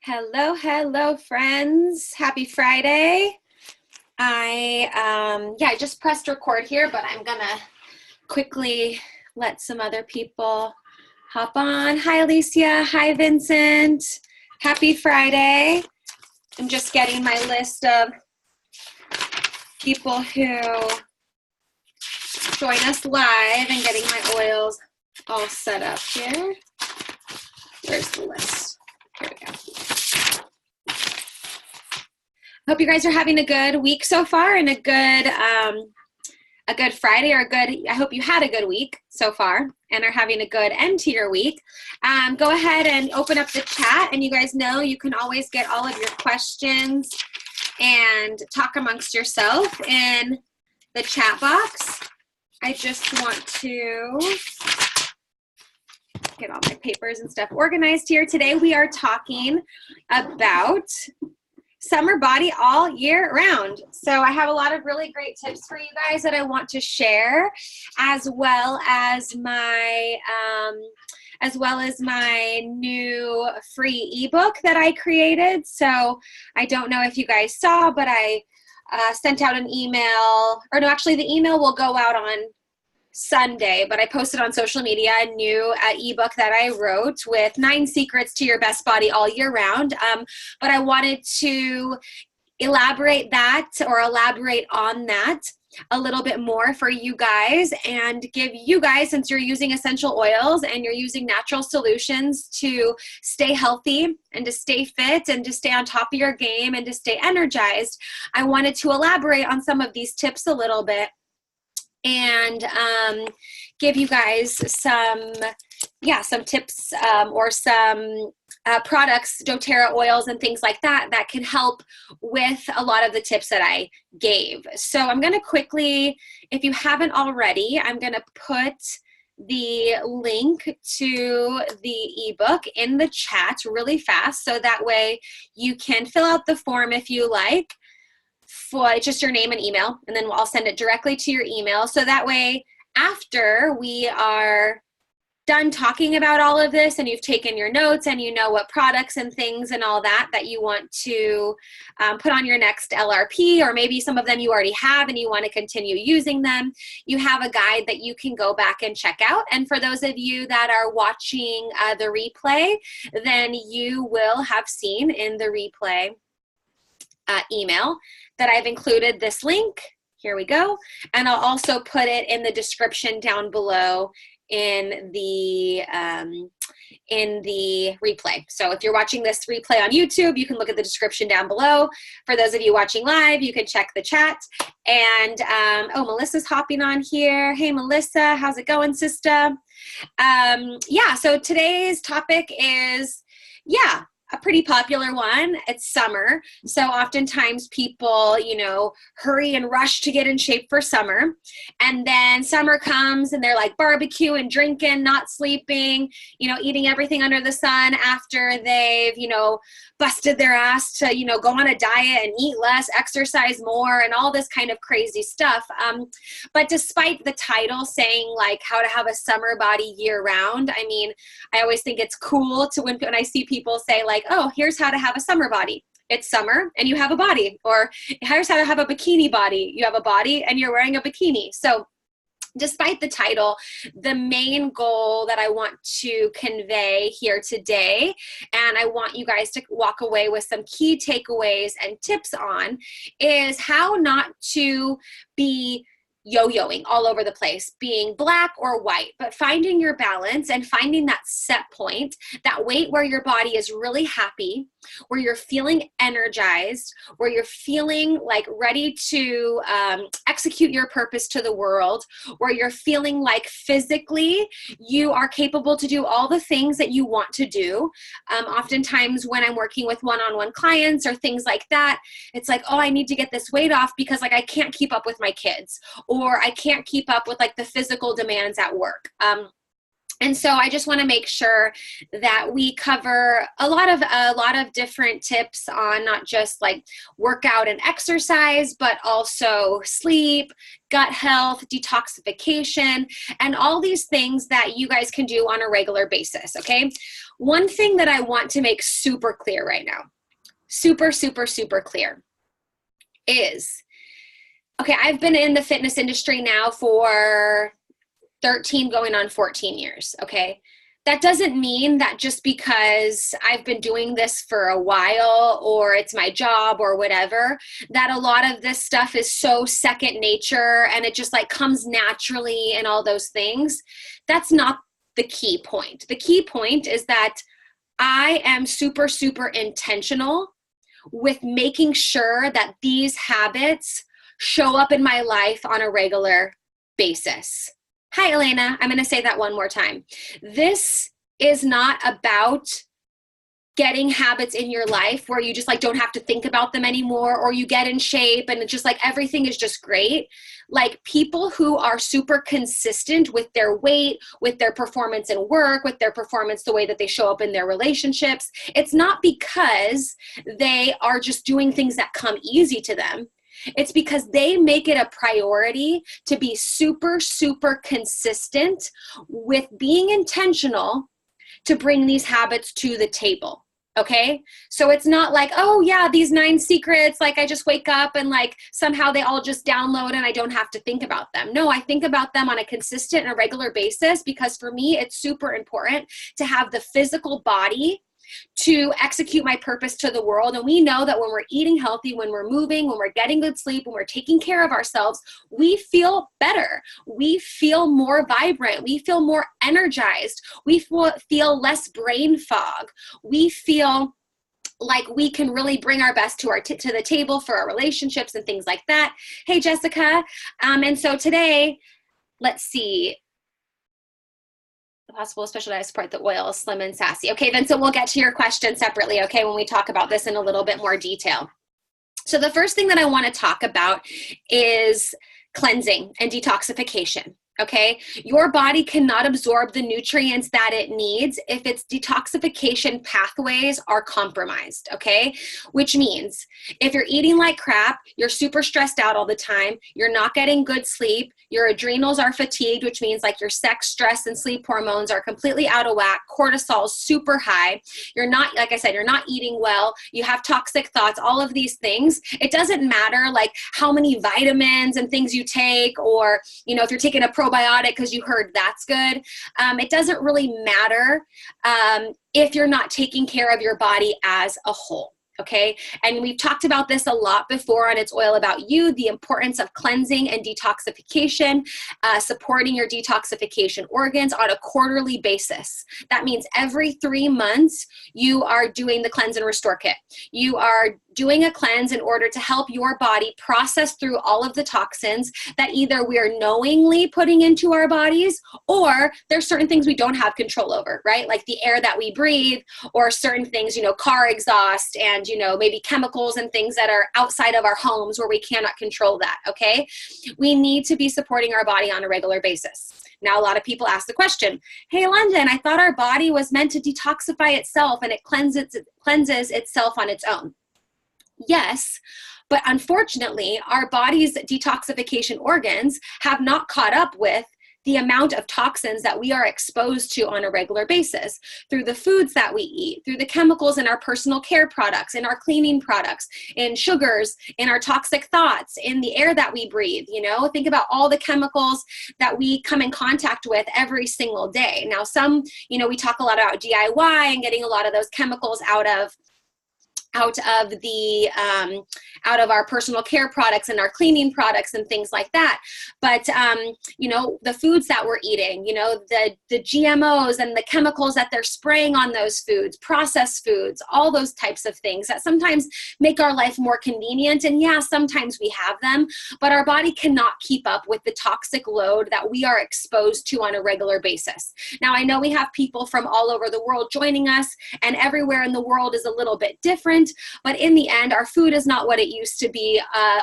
Hello, hello, friends. Happy Friday. I just pressed record here, but I'm gonna quickly let some other people hop on. Hi, Alicia. Hi, Vincent. Happy Friday. I'm just getting my list of people who join us live and getting my oils all set up here. Where's the list? Here we go. Hope you guys are having a good week so far and a good Friday I hope you had a good week so far and are having a good end to your week. Go ahead and open up the chat, and you guys know you can always get all of your questions and talk amongst yourself in the chat box. I just want to get all my papers and stuff organized here. Today we are talking about summer body all year round. So I have a lot of really great tips for you guys that I want to share, as well as my new free ebook that I created. So I don't know if you guys saw, but I sent out an email, or no, actually the email will go out on Sunday, but I posted on social media a new ebook that I wrote with 9 secrets to your best body all year round. But I wanted to elaborate on that a little bit more for you guys and give you guys, since you're using essential oils and you're using natural solutions to stay healthy and to stay fit and to stay on top of your game and to stay energized, I wanted to elaborate on some of these tips a little bit and give you guys some tips or some products, doTERRA oils and things like that, that can help with a lot of the tips that I gave. So I'm going to quickly, if you haven't already, I'm going to put the link to the ebook in the chat really fast, so that way you can fill out the form if you like, for just your name and email, and then I'll send it directly to your email. So that way, after we are done talking about all of this and you've taken your notes and you know what products and things and all that you want to put on your next LRP, or maybe some of them you already have and you want to continue using them, you have a guide that you can go back and check out. And for those of you that are watching the replay, then you will have seen in the replay email that I've included this link. Here we go. And I'll also put it in the description down below in the replay. So if you're watching this replay on YouTube, you can look at the description down below. For those of you watching live, you can check the chat. And oh, Melissa's hopping on here. Hey, Melissa, how's it going, sister? So today's topic is, a pretty popular one. It's summer. So oftentimes people, hurry and rush to get in shape for summer. And then summer comes and they're like barbecuing, drinking, not sleeping, eating everything under the sun after they've, busted their ass to, go on a diet and eat less, exercise more, and all this kind of crazy stuff. But despite the title saying like how to have a summer body year round, I mean, I always think it's cool to when I see people say like, oh, here's how to have a summer body. It's summer and you have a body. Or here's how to have a bikini body. You have a body and you're wearing a bikini. So despite the title, the main goal that I want to convey here today, and I want you guys to walk away with some key takeaways and tips on, is how not to be yo-yoing all over the place, being black or white, but finding your balance and finding that set point, that weight where your body is really happy, where you're feeling energized, where you're feeling like ready to execute your purpose to the world, where you're feeling like physically you are capable to do all the things that you want to do. Oftentimes when I'm working with one-on-one clients or things like that, it's like, oh, I need to get this weight off because like I can't keep up with my kids, or I can't keep up with like the physical demands at work. And so I just want to make sure that we cover a lot of different tips on not just like workout and exercise, but also sleep, gut health, detoxification, and all these things that you guys can do on a regular basis, okay? One thing that I want to make super clear right now, super, super, super clear is, okay, I've been in the fitness industry now for 13 going on 14 years, okay? That doesn't mean that just because I've been doing this for a while or it's my job or whatever, that a lot of this stuff is so second nature and it just like comes naturally and all those things. That's not the key point. The key point is that I am super, super intentional with making sure that these habits show up in my life on a regular basis. Hi, Elena. I'm going to say that one more time. This is not about getting habits in your life where you just like don't have to think about them anymore, or you get in shape and it's just like everything is just great. Like people who are super consistent with their weight, with their performance in work, with their performance, the way that they show up in their relationships, it's not because they are just doing things that come easy to them. It's because they make it a priority to be super, super consistent with being intentional to bring these habits to the table. Okay. So it's not like, oh yeah, these 9 secrets, like I just wake up and like somehow they all just download and I don't have to think about them. No, I think about them on a consistent and a regular basis, because for me, it's super important to have the physical body to execute my purpose to the world. And we know that when we're eating healthy, when we're moving, when we're getting good sleep, when we're taking care of ourselves, we feel better. We feel more vibrant. We feel more energized. We feel less brain fog. We feel like we can really bring our best to to the table for our relationships and things like that. Hey, Jessica. And so today, let's see. Possible specialized support, the oil, slim and sassy. Okay, then so we'll get to your question separately, okay, when we talk about this in a little bit more detail. So the first thing that I want to talk about is cleansing and detoxification. Okay, your body cannot absorb the nutrients that it needs if its detoxification pathways are compromised. Okay, which means if you're eating like crap, you're super stressed out all the time, you're not getting good sleep, your adrenals are fatigued, which means like your sex, stress, and sleep hormones are completely out of whack, cortisol is super high, you're not, like I said, you're not eating well, you have toxic thoughts, all of these things. It doesn't matter like how many vitamins and things you take, or, you know, if you're taking a probiotic because you heard that's good. It doesn't really matter if you're not taking care of your body as a whole. Okay, and we've talked about this a lot before on It's Oil About You, the importance of cleansing and detoxification, supporting your detoxification organs on a quarterly basis. That means every 3 months, you are doing the Cleanse and Restore Kit. You are doing a cleanse in order to help your body process through all of the toxins that either we're knowingly putting into our bodies, or there's certain things we don't have control over, right? Like the air that we breathe, or certain things, you know, car exhaust, and, you know, maybe chemicals and things that are outside of our homes where we cannot control that, okay? We need to be supporting our body on a regular basis. Now, a lot of people ask the question, hey, London, I thought our body was meant to detoxify itself and it cleanses itself on its own. Yes, but unfortunately, our body's detoxification organs have not caught up with the amount of toxins that we are exposed to on a regular basis through the foods that we eat, through the chemicals in our personal care products, in our cleaning products, in sugars, in our toxic thoughts, in the air that we breathe. You know, think about all the chemicals that we come in contact with every single day. Now, some, you know, we talk a lot about DIY and getting a lot of those chemicals out of our personal care products and our cleaning products and things like that. But, you know, the foods that we're eating, you know, the GMOs and the chemicals that they're spraying on those foods, processed foods, all those types of things that sometimes make our life more convenient. And yeah, sometimes we have them, but our body cannot keep up with the toxic load that we are exposed to on a regular basis. Now, I know we have people from all over the world joining us, and everywhere in the world is a little bit different. important, but in the end, our food is not what it used to be.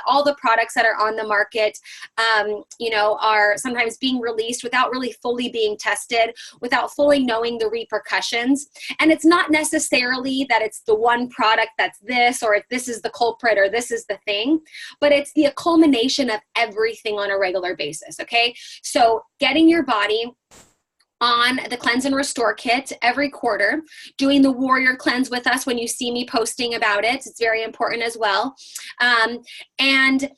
All the products that are on the market, you know, are sometimes being released without really fully being tested, without fully knowing the repercussions. And it's not necessarily that it's the one product that's this, or if this is the culprit, or this is the thing, but it's the culmination of everything on a regular basis, okay? So getting your body on the Cleanse and Restore Kit every quarter, doing the Warrior Cleanse with us when you see me posting about it. It's very important as well. And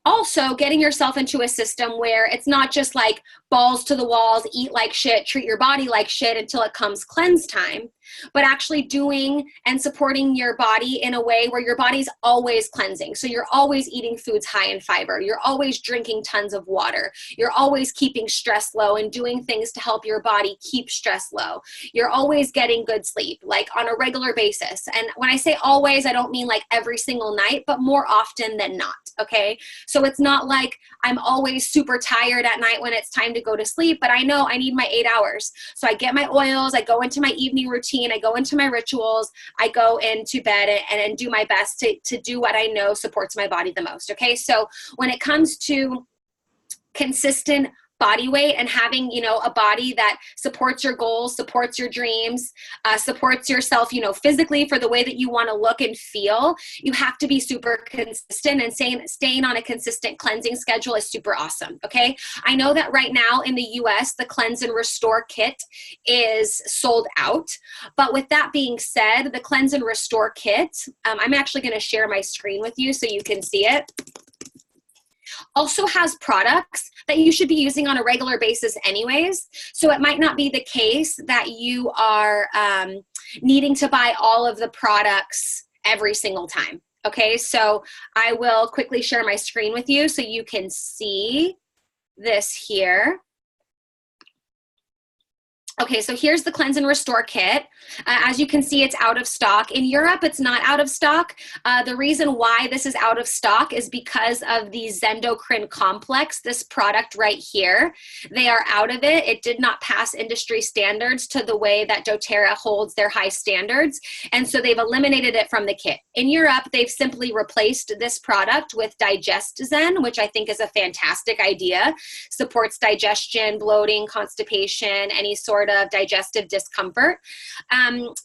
also getting yourself into a system where it's not just like balls to the walls, eat like shit, treat your body like shit until it comes cleanse time, but actually doing and supporting your body in a way where your body's always cleansing. So you're always eating foods high in fiber. You're always drinking tons of water. You're always keeping stress low and doing things to help your body keep stress low. You're always getting good sleep, like on a regular basis. And when I say always, I don't mean like every single night, but more often than not, okay? So it's not like I'm always super tired at night when it's time to go to sleep, but I know I need my 8 hours. So I get my oils, I go into my evening routine, I go into my rituals, I go into bed and do my best to do what I know supports my body the most, okay? So when it comes to consistent body weight and having, you know, a body that supports your goals, supports your dreams, supports yourself, you know, physically for the way that you want to look and feel, you have to be super consistent, and staying on a consistent cleansing schedule is super awesome. Okay. I know that right now in the US, the Cleanse and Restore Kit is sold out. But with that being said, the Cleanse and Restore Kit, I'm actually going to share my screen with you so you can see it, also has products that you should be using on a regular basis anyways. So it might not be the case that you are needing to buy all of the products every single time. Okay, so I will quickly share my screen with you so you can see this here. Okay, so here's the Cleanse and Restore Kit. As you can see, it's out of stock. In Europe, it's not out of stock. The reason why this is out of stock is because of the Zendocrine Complex, this product right here. They are out of it. It did not pass industry standards to the way that doTERRA holds their high standards, and so they've eliminated it from the kit. In Europe, they've simply replaced this product with DigestZen, which I think is a fantastic idea. Supports digestion, bloating, constipation, any sort of digestive discomfort.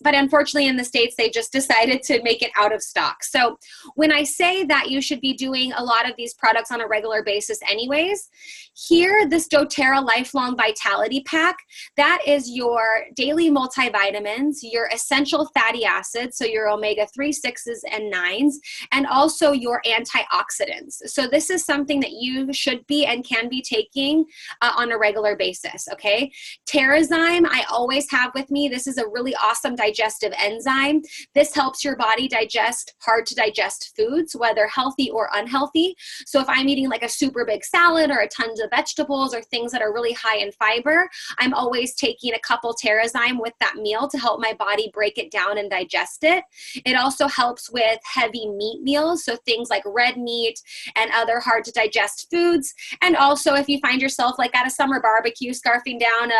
But unfortunately in the States, they just decided to make it out of stock. So when I say that you should be doing a lot of these products on a regular basis anyways, here, this doTERRA Lifelong Vitality Pack, that is your daily multivitamins, your essential fatty acids, so your omega-3, 6s, and 9s, and also your antioxidants. So this is something that you should be and can be taking on a regular basis, okay? Terrazyme, I always have with me. This is a really awesome digestive enzyme. This helps your body digest hard to digest foods, whether healthy or unhealthy. So if I'm eating like a super big salad or a tons of vegetables or things that are really high in fiber, I'm always taking a couple Terrazyme with that meal to help my body break it down and digest it. It also helps with heavy meat meals, so things like red meat and other hard to digest foods. And also if you find yourself like at a summer barbecue scarfing down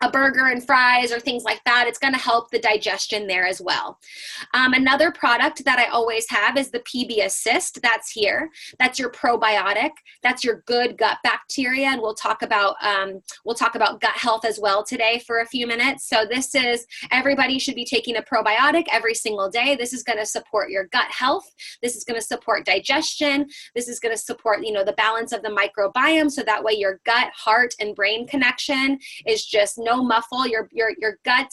a burger and fries or things like that, it's going to help the digestion there as well. Another product that I always have is the PB Assist. That's here. That's your probiotic. That's your good gut bacteria, and we'll talk about gut health as well today for a few minutes. So this is, everybody should be taking a probiotic every single day. This is going to support your gut health. This is going to support digestion. This is going to support, the balance of the microbiome, so that way your gut, heart, and brain connection is just no muffle. Your gut,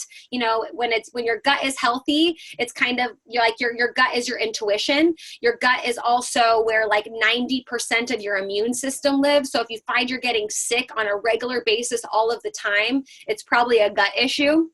when your gut is healthy, it's kind of your gut is your intuition. Your gut is also where like 90% of your immune system lives. So if you find you're getting sick on a regular basis all of the time, it's probably a gut issue.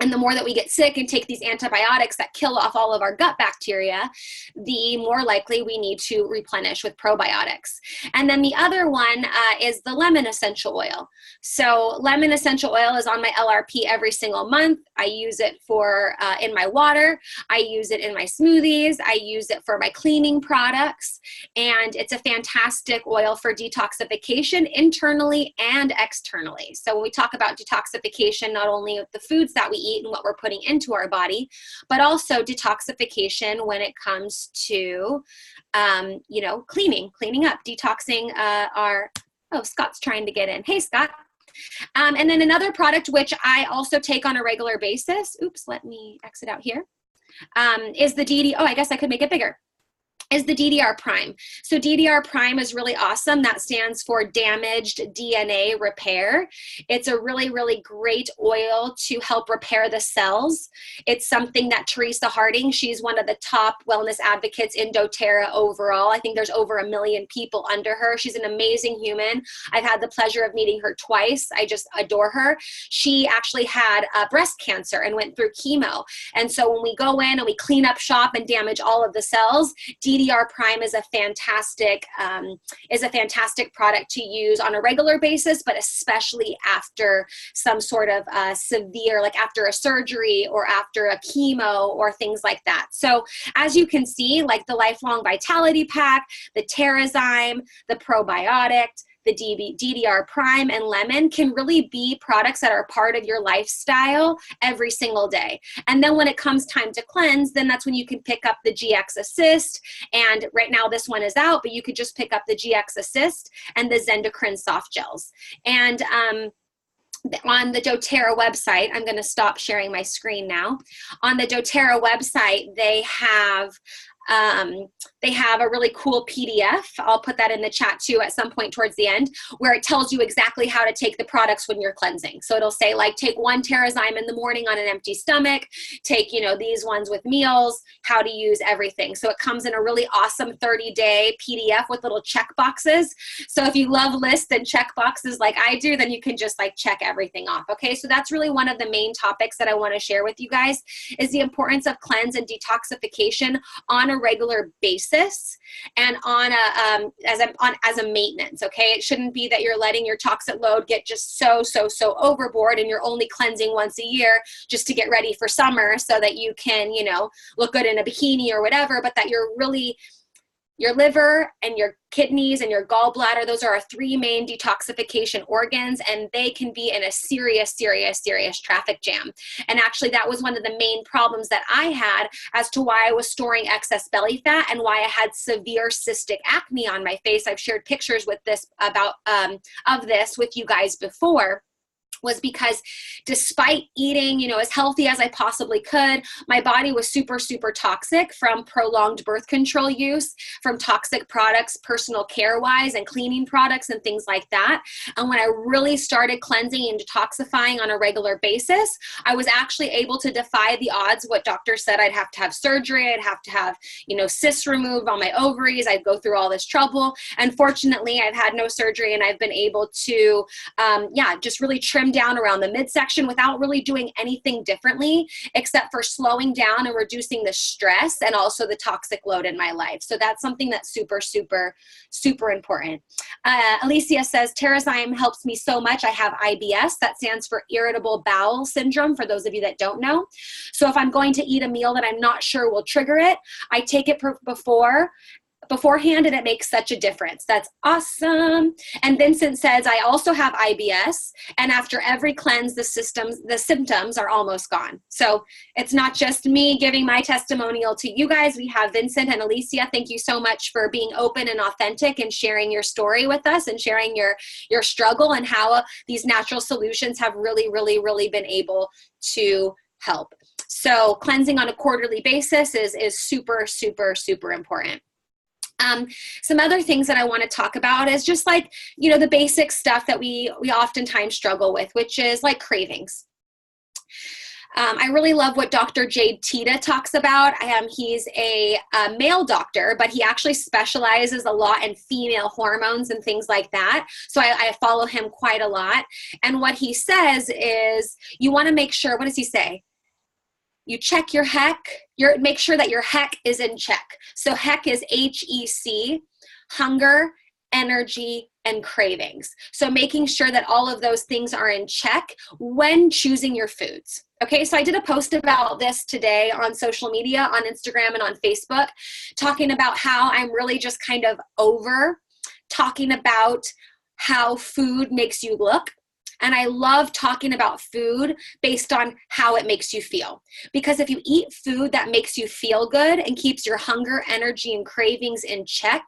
And the more that we get sick and take these antibiotics that kill off all of our gut bacteria, the more likely we need to replenish with probiotics. And then the other one is the lemon essential oil. So lemon essential oil is on my LRP every single month. I use it for in my water. I use it in my smoothies. I use it for my cleaning products. And it's a fantastic oil for detoxification internally and externally. So when we talk about detoxification, not only with the foods that we eat, eat and what we're putting into our body, but also detoxification when it comes to, you know, cleaning up, detoxing oh, Scott's trying to get in. Hey, Scott. And then another product which I also take on a regular basis, oops, let me exit out here, is the oh, I guess I could make it bigger, is the DDR Prime. So DDR Prime is really awesome. That stands for Damaged DNA Repair. It's a really, really great oil to help repair the cells. It's something that Teresa Harding, she's one of the top wellness advocates in doTERRA overall. I think there's over 1 million people under her. She's an amazing human. I've had the pleasure of meeting her twice. I just adore her. She actually had breast cancer and went through chemo. And so when we go in and we clean up shop and damage all of the cells, DDR Prime is a fantastic product to use on a regular basis, but especially after some sort of severe, like after a surgery or after a chemo or things like that. So as you can see, like the Lifelong Vitality Pack, the TerraZyme, the Probiotic, the DDR Prime and Lemon can really be products that are part of your lifestyle every single day. And then when it comes time to cleanse, then that's when you can pick up the GX Assist. And right now this one is out, but you could just pick up the GX Assist and the Zendocrine Soft Gels. And on the doTERRA website, I'm going to stop sharing my screen now. On the doTERRA website, they have a really cool PDF. I'll put that in the chat too at some point towards the end, where it tells you exactly how to take the products when you're cleansing. So it'll say like, take 1 TerraZyme in the morning on an empty stomach, take, you know, these ones with meals, how to use everything. So it comes in a really awesome 30-day PDF with little check boxes. So if you love lists and check boxes like I do, then you can just like check everything off. Okay, so that's really one of the main topics that I want to share with you guys, is the importance of cleanse and detoxification on a regular basis and on a as a maintenance. Okay, it shouldn't be that you're letting your toxic load get just so overboard and you're only cleansing once a year just to get ready for summer so that you can, you know, look good in a bikini or whatever, but that you're really, your liver and your kidneys and your gallbladder, those are our 3 main detoxification organs, and they can be in a serious traffic jam. And actually that was one of the main problems that I had as to why I was storing excess belly fat and why I had severe cystic acne on my face. I've shared pictures with this about of this with you guys before. Was because despite eating, you know, as healthy as I possibly could, my body was super toxic from prolonged birth control use, from toxic products, personal care wise, and cleaning products and things like that. And when I really started cleansing and detoxifying on a regular basis, I was actually able to defy the odds. What doctors said, I'd have to have surgery, I'd have to have, you know, cysts removed on my ovaries, I'd go through all this trouble. And fortunately, I've had no surgery and I've been able to, just really trim down around the midsection without really doing anything differently except for slowing down and reducing the stress and also the toxic load in my life. So that's something that's super important. Alicia says, TerraZyme helps me so much. I have IBS. That stands for irritable bowel syndrome, for those of you that don't know. So if I'm going to eat a meal that I'm not sure will trigger it, I take it beforehand, and it makes such a difference. That's awesome. And Vincent says, I also have IBS, and after every cleanse, the symptoms are almost gone. So it's not just me giving my testimonial to you guys. We have Vincent and Alicia. Thank you so much for being open and authentic and sharing your story with us and sharing your struggle and how these natural solutions have really been able to help. So cleansing on a quarterly basis is super important. Some other things that I want to talk about is just like, you know, the basic stuff that we oftentimes struggle with, which is like cravings. I really love what Dr. Jade Teta talks about. He's a male doctor, but he actually specializes a lot in female hormones and things like that. So I follow him quite a lot. And what he says is you want to make sure, what does he say? You check your make sure that your HEC is in check. So HEC is HEC, hunger, energy, and cravings. So making sure that all of those things are in check when choosing your foods. Okay, so I did a post about this today on social media, on Instagram and on Facebook, talking about how I'm really just kind of over talking about how food makes you look, And I love talking about food based on how it makes you feel. Because if you eat food that makes you feel good and keeps your hunger, energy, and cravings in check,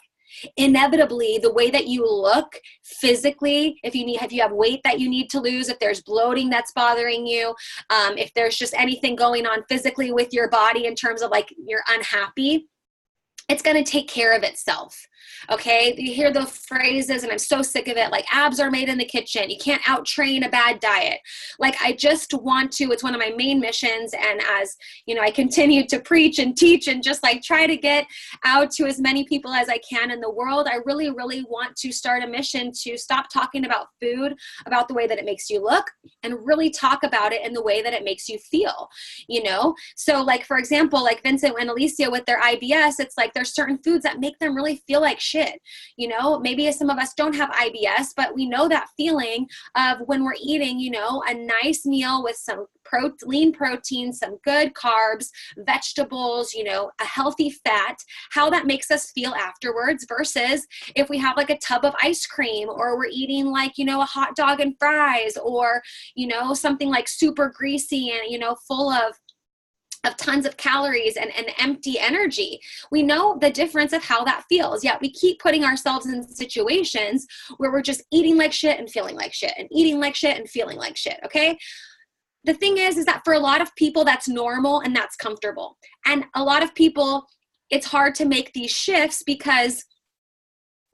inevitably the way that you look physically, if you have weight that you need to lose, if there's bloating that's bothering you, if there's just anything going on physically with your body in terms of like you're unhappy, it's going to take care of itself. Okay. You hear the phrases, and I'm so sick of it. Like, abs are made in the kitchen. You can't out train a bad diet. Like, I just want to, it's one of my main missions. And as you know, I continue to preach and teach and just like try to get out to as many people as I can in the world. I really, really want to start a mission to stop talking about food, about the way that it makes you look, and really talk about it in the way that it makes you feel, you know? So like, for example, like Vincent and Alicia with their IBS, it's like there's certain foods that make them really feel like shit. You know, maybe some of us don't have IBS, but we know that feeling of when we're eating, you know, a nice meal with some lean protein, some good carbs, vegetables, you know, a healthy fat, how that makes us feel afterwards versus if we have like a tub of ice cream, or we're eating like, you know, a hot dog and fries, or, you know, something like super greasy and, you know, full of tons of calories and empty energy. We know the difference of how that feels. Yet we keep putting ourselves in situations where we're just eating like shit and feeling like shit, and eating like shit and feeling like shit. Okay. The thing is that for a lot of people, that's normal and that's comfortable. And a lot of people, it's hard to make these shifts because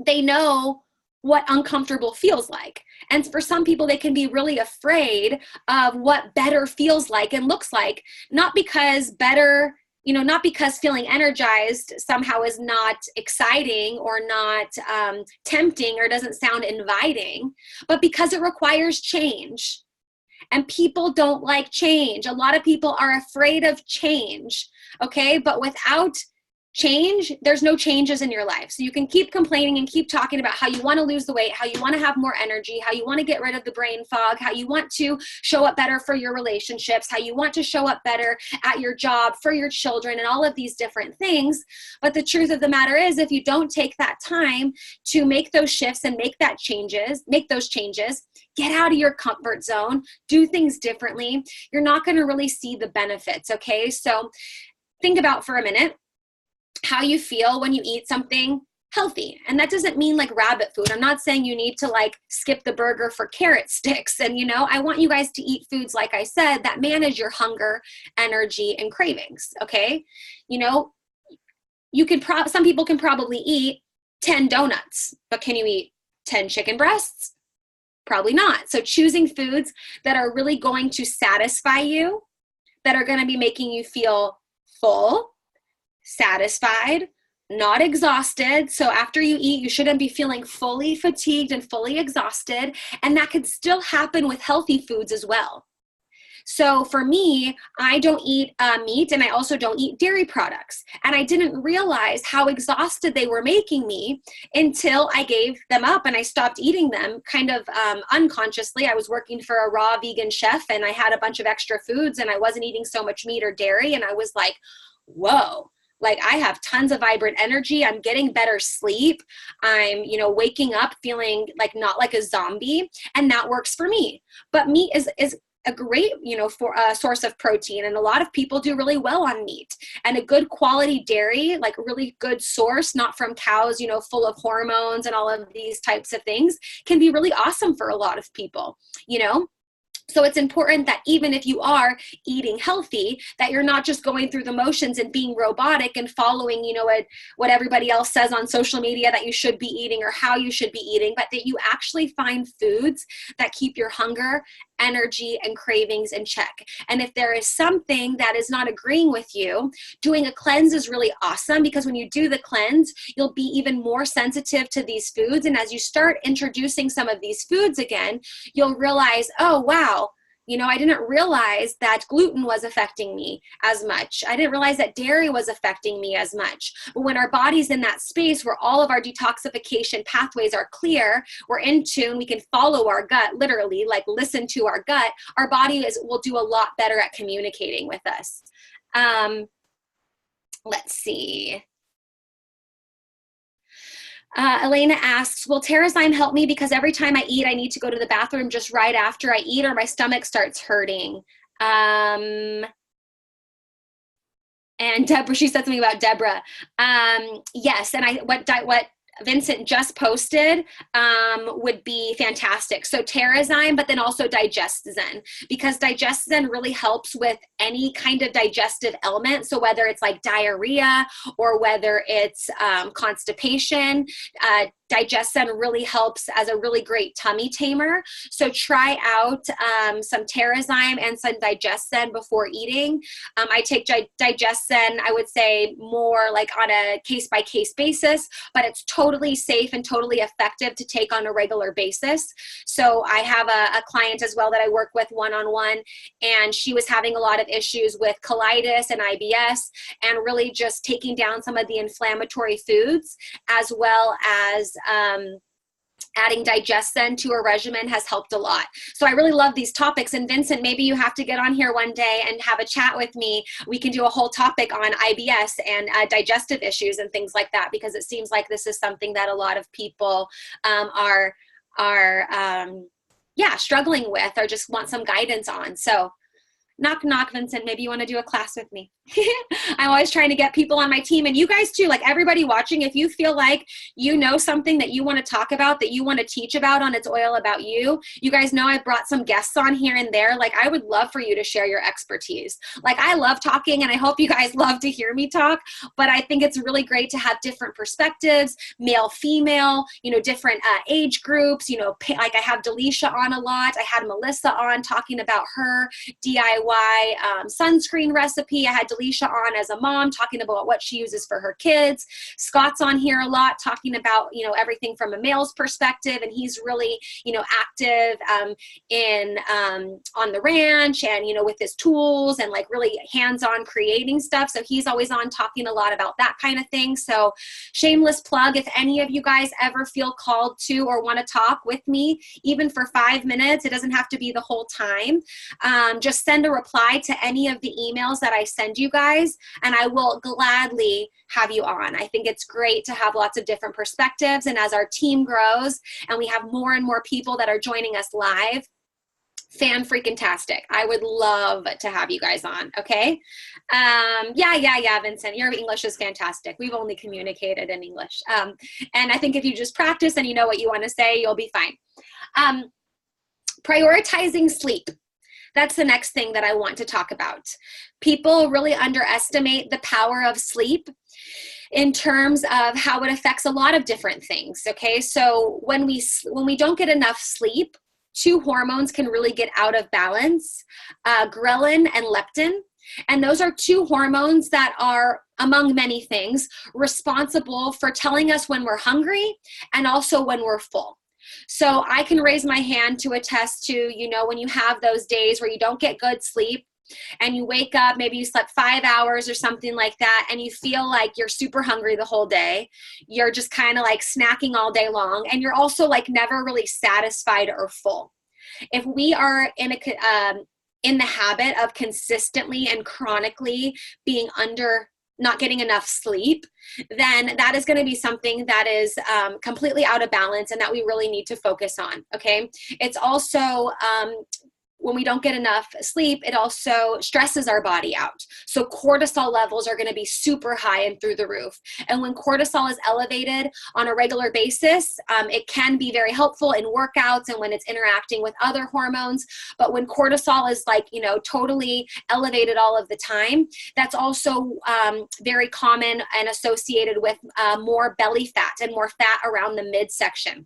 they know what uncomfortable feels like. And for some people, they can be really afraid of what better feels like and looks like, not because better, you know, not because feeling energized somehow is not exciting or not tempting or doesn't sound inviting, but because it requires change. And people don't like change. A lot of people are afraid of change, okay? But without change, there's no changes in your life. So you can keep complaining and keep talking about how you want to lose the weight, how you want to have more energy, how you want to get rid of the brain fog, how you want to show up better for your relationships, how you want to show up better at your job, for your children, and all of these different things. But the truth of the matter is, if you don't take that time to make those shifts and make those changes, get out of your comfort zone, do things differently, you're not going to really see the benefits, okay? So think about for a minute how you feel when you eat something healthy. And that doesn't mean like rabbit food. I'm not saying you need to like skip the burger for carrot sticks. And, you know, I want you guys to eat foods, like I said, that manage your hunger, energy, and cravings, okay? You know, you can some people can probably eat 10 donuts, but can you eat 10 chicken breasts? Probably not. So choosing foods that are really going to satisfy you, that are going to be making you feel full, satisfied, not exhausted. So after you eat, you shouldn't be feeling fully fatigued and fully exhausted. And that could still happen with healthy foods as well. So for me, I don't eat meat, and I also don't eat dairy products. And I didn't realize how exhausted they were making me until I gave them up and I stopped eating them kind of unconsciously. I was working for a raw vegan chef, and I had a bunch of extra foods, and I wasn't eating so much meat or dairy. And I was like, whoa. Like, I have tons of vibrant energy. I'm getting better sleep. I'm, you know, waking up feeling like not like a zombie, and that works for me. But meat is a great, you know, for a source of protein. And a lot of people do really well on meat, and a good quality dairy, like really good source, not from cows, you know, full of hormones and all of these types of things, can be really awesome for a lot of people, you know? So it's important that even if you are eating healthy, that you're not just going through the motions and being robotic and following, you know, what everybody else says on social media that you should be eating or how you should be eating, but that you actually find foods that keep your hunger, energy, and cravings in check. And if there is something that is not agreeing with you, doing a cleanse is really awesome, because when you do the cleanse, you'll be even more sensitive to these foods. And as you start introducing some of these foods again, you'll realize, oh, wow, you know, I didn't realize that gluten was affecting me as much. I didn't realize that dairy was affecting me as much. But when our body's in that space where all of our detoxification pathways are clear, we're in tune, we can follow our gut, literally, like listen to our gut, our body will do a lot better at communicating with us. Let's see. Elena asks, will Terrazyme help me because every time I eat, I need to go to the bathroom just right after I eat or my stomach starts hurting? And Deborah, she said something about Deborah. Yes, and what Vincent just posted would be fantastic. So Terrazyme, but then also DigestZen, because DigestZen really helps with any kind of digestive ailment. So whether it's like diarrhea or whether it's constipation, DigestZen really helps as a really great tummy tamer. So try out some Terrazyme and some DigestZen before eating. I take DigestZen, I would say more like on a case-by-case basis, but it's totally safe and totally effective to take on a regular basis. So I have a client as well that I work with one-on-one, and she was having a lot of issues with colitis and IBS, and really just taking down some of the inflammatory foods, as well as adding DigestZen to a regimen has helped a lot. So I really love these topics. And Vincent, maybe you have to get on here one day and have a chat with me. We can do a whole topic on IBS and digestive issues and things like that, because it seems like this is something that a lot of people are struggling with or just want some guidance on. So knock, knock, Vincent, maybe you want to do a class with me. I'm always trying to get people on my team, and you guys too, like everybody watching, if you feel like you know something that you want to talk about, that you want to teach about on It's Oil About You, you guys know I brought some guests on here and there. Like I would love for you to share your expertise. Like I love talking, and I hope you guys love to hear me talk, but I think it's really great to have different perspectives, male, female, you know, different age groups, you know, like I have Delisha on a lot. I had Melissa on talking about her DIY sunscreen recipe. I had Delisha on as a mom talking about what she uses for her kids. Scott's on here a lot talking about, you know, everything from a male's perspective, and he's really, you know, active on the ranch and, you know, with his tools and like really hands-on creating stuff. So he's always on talking a lot about that kind of thing. So shameless plug, if any of you guys ever feel called to or want to talk with me, even for 5 minutes, it doesn't have to be the whole time. Just send a reply to any of the emails that I send you guys, and I will gladly have you on. I think it's great to have lots of different perspectives, and as our team grows and we have more and more people that are joining us live, fan-freaking-tastic. I would love to have you guys on, okay? Yeah, Vincent, your English is fantastic. We've only communicated in English. And I think if you just practice and you know what you want to say, you'll be fine. Prioritizing sleep. That's the next thing that I want to talk about. People really underestimate the power of sleep in terms of how it affects a lot of different things, okay? So when we don't get enough sleep, two hormones can really get out of balance, ghrelin and leptin. And those are two hormones that are, among many things, responsible for telling us when we're hungry and also when we're full. So I can raise my hand to attest to, you know, when you have those days where you don't get good sleep and you wake up, maybe you slept 5 hours or something like that, and you feel like you're super hungry the whole day. You're just kind of like snacking all day long, and you're also like never really satisfied or full. If we are in the habit of consistently and chronically being not getting enough sleep, then that is going to be something that is completely out of balance and that we really need to focus on, okay? It's also, when we don't get enough sleep, it also stresses our body out. So cortisol levels are going to be super high and through the roof. And when cortisol is elevated on a regular basis, it can be very helpful in workouts and when it's interacting with other hormones. But when cortisol is like, you know, totally elevated all of the time, that's also very common and associated with more belly fat and more fat around the midsection.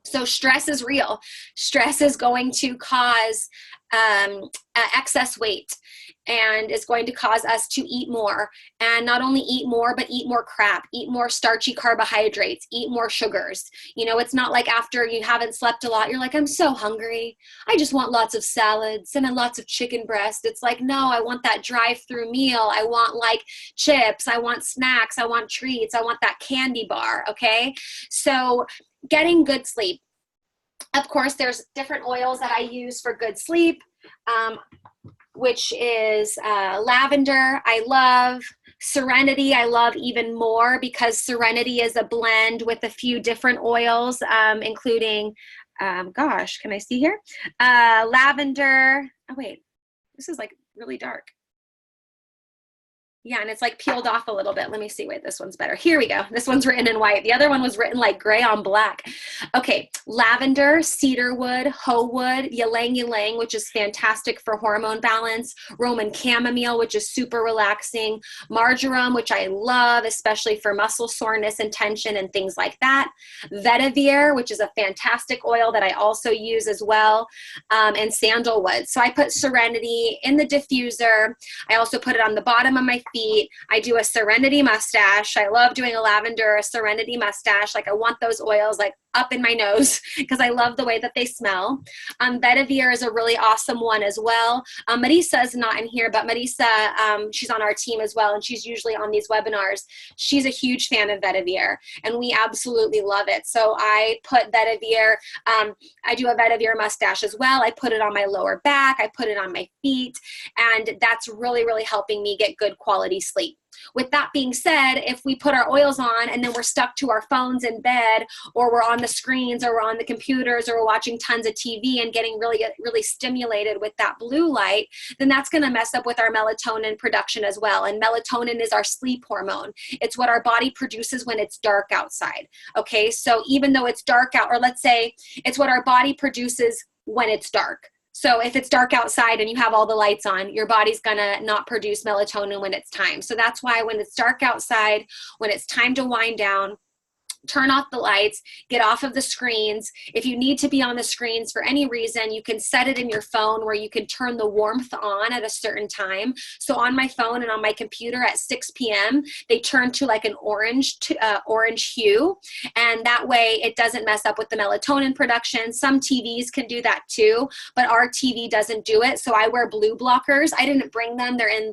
So stress is real. Stress is going to cause excess weight and is going to cause us to eat more, and not only eat more, but eat more crap, eat more starchy carbohydrates, eat more sugars. You know, it's not like after you haven't slept a lot, you're like, I'm so hungry. I just want lots of salads and lots of chicken breast. It's like, no, I want that drive-through meal. I want like chips. I want snacks. I want treats. I want that candy bar. Okay. So getting good sleep. Of course, there's different oils that I use for good sleep, which is lavender, I love, Serenity, I love even more because Serenity is a blend with a few different oils, including, gosh, can I see here? Lavender. Oh, wait, this is like really dark. Yeah, and it's like peeled off a little bit. Let me see. Wait, this one's better. Here we go. This one's written in white. The other one was written like gray on black. Okay, lavender, cedarwood, hoe wood, ylang ylang, which is fantastic for hormone balance, Roman chamomile, which is super relaxing, marjoram, which I love, especially for muscle soreness and tension and things like that, vetiver, which is a fantastic oil that I also use as well, and sandalwood. So I put Serenity in the diffuser. I also put it on the bottom of my feet. I do a Serenity mustache. I love doing a lavender, a Serenity mustache. Like I want those oils like up in my nose because I love the way that they smell. Vetiver is a really awesome one as well. Marisa is not in here, but Marisa, she's on our team as well, and she's usually on these webinars. She's a huge fan of vetiver, and we absolutely love it. So I put vetiver, I do a vetiver mustache as well. I put it on my lower back. I put it on my feet, and that's really, really helping me get good quality sleep. With that being said, if we put our oils on and then we're stuck to our phones in bed, or we're on the screens, or we're on the computers, or we're watching tons of TV and getting really, really stimulated with that blue light, then that's going to mess up with our melatonin production as well. And melatonin is our sleep hormone. It's what our body produces when it's dark outside. Okay, so even though it's dark out, or let's say it's what our body produces when it's dark. So if it's dark outside and you have all the lights on, your body's gonna not produce melatonin when it's time. So that's why when it's dark outside, when it's time to wind down, turn off the lights, get off of the screens. If you need to be on the screens for any reason, you can set it in your phone where you can turn the warmth on at a certain time. So on my phone and on my computer at 6 p.m., they turn to like an orange hue. And that way it doesn't mess up with the melatonin production. Some TVs can do that too, but our TV doesn't do it. So I wear blue blockers. I didn't bring them. They're in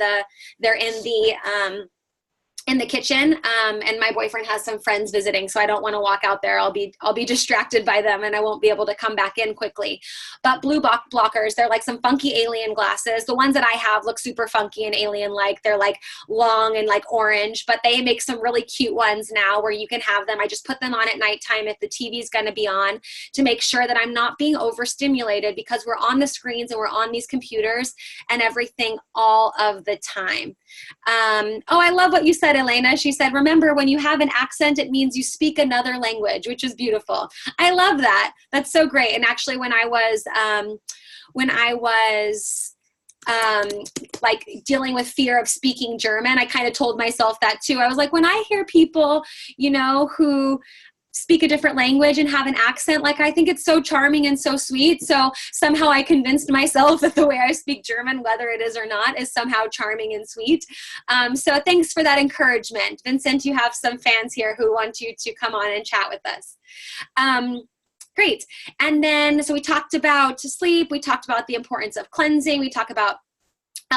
the kitchen, and my boyfriend has some friends visiting, so I don't want to walk out there. I'll be distracted by them, and I won't be able to come back in quickly. But blue blockers, they're like some funky alien glasses. The ones that I have look super funky and alien-like. They're like long and like orange, but they make some really cute ones now where you can have them. I just put them on at nighttime if the TV's going to be on, to make sure that I'm not being overstimulated, because we're on the screens and we're on these computers and everything all of the time. Oh, I love what you said, Elena. She said, remember, when you have an accent, it means you speak another language, which is beautiful. I love that. That's so great. And actually, when I was like dealing with fear of speaking German, I kind of told myself that too. I was like, when I hear people, you know, who speak a different language and have an accent, like I think it's so charming and so sweet. So somehow I convinced myself that the way I speak German, whether it is or not, is somehow charming and sweet. So thanks for that encouragement. Vincent, you have some fans here who want you to come on and chat with us. Great. And then, so we talked about sleep. We talked about the importance of cleansing. We talk about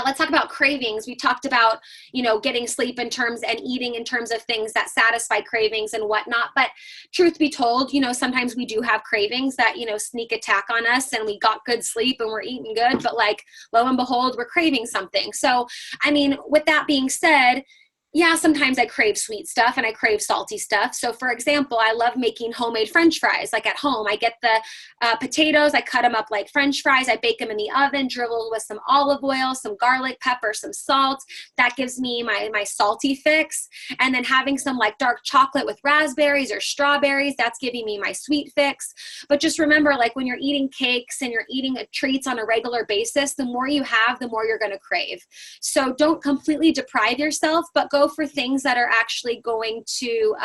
let's talk about cravings. We talked about, you know, getting sleep in terms and eating in terms of things that satisfy cravings and whatnot. But truth be told, you know, sometimes we do have cravings that, you know, sneak attack on us, and we got good sleep and we're eating good, but like, lo and behold, we're craving something. So, I mean, with that being said, yeah, sometimes I crave sweet stuff and I crave salty stuff. So for example, I love making homemade French fries. Like at home, I get the potatoes, I cut them up like French fries, I bake them in the oven, drizzle with some olive oil, some garlic, pepper, some salt. That gives me my salty fix. And then having some like dark chocolate with raspberries or strawberries, that's giving me my sweet fix. But just remember, like when you're eating cakes and you're eating treats on a regular basis, the more you have, the more you're going to crave. So don't completely deprive yourself, but go for things that are actually going to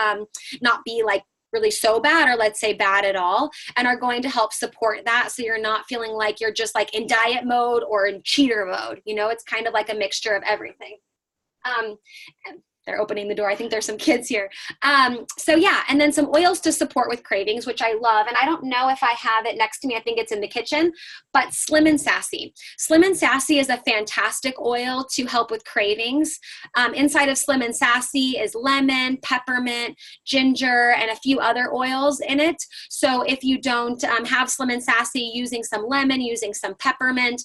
not be like really so bad, or let's say bad at all, and are going to help support that, so you're not feeling like you're just like in diet mode or in cheater mode. You know, it's kind of like a mixture of everything. They're opening the door. I think there's some kids here. So yeah, and then some oils to support with cravings, which I love. And I don't know if I have it next to me. I think it's in the kitchen, but Slim and Sassy. Slim and Sassy is a fantastic oil to help with cravings. Inside of Slim and Sassy is lemon, peppermint, ginger, and a few other oils in it. So if you don't have Slim and Sassy, using some lemon, using some peppermint,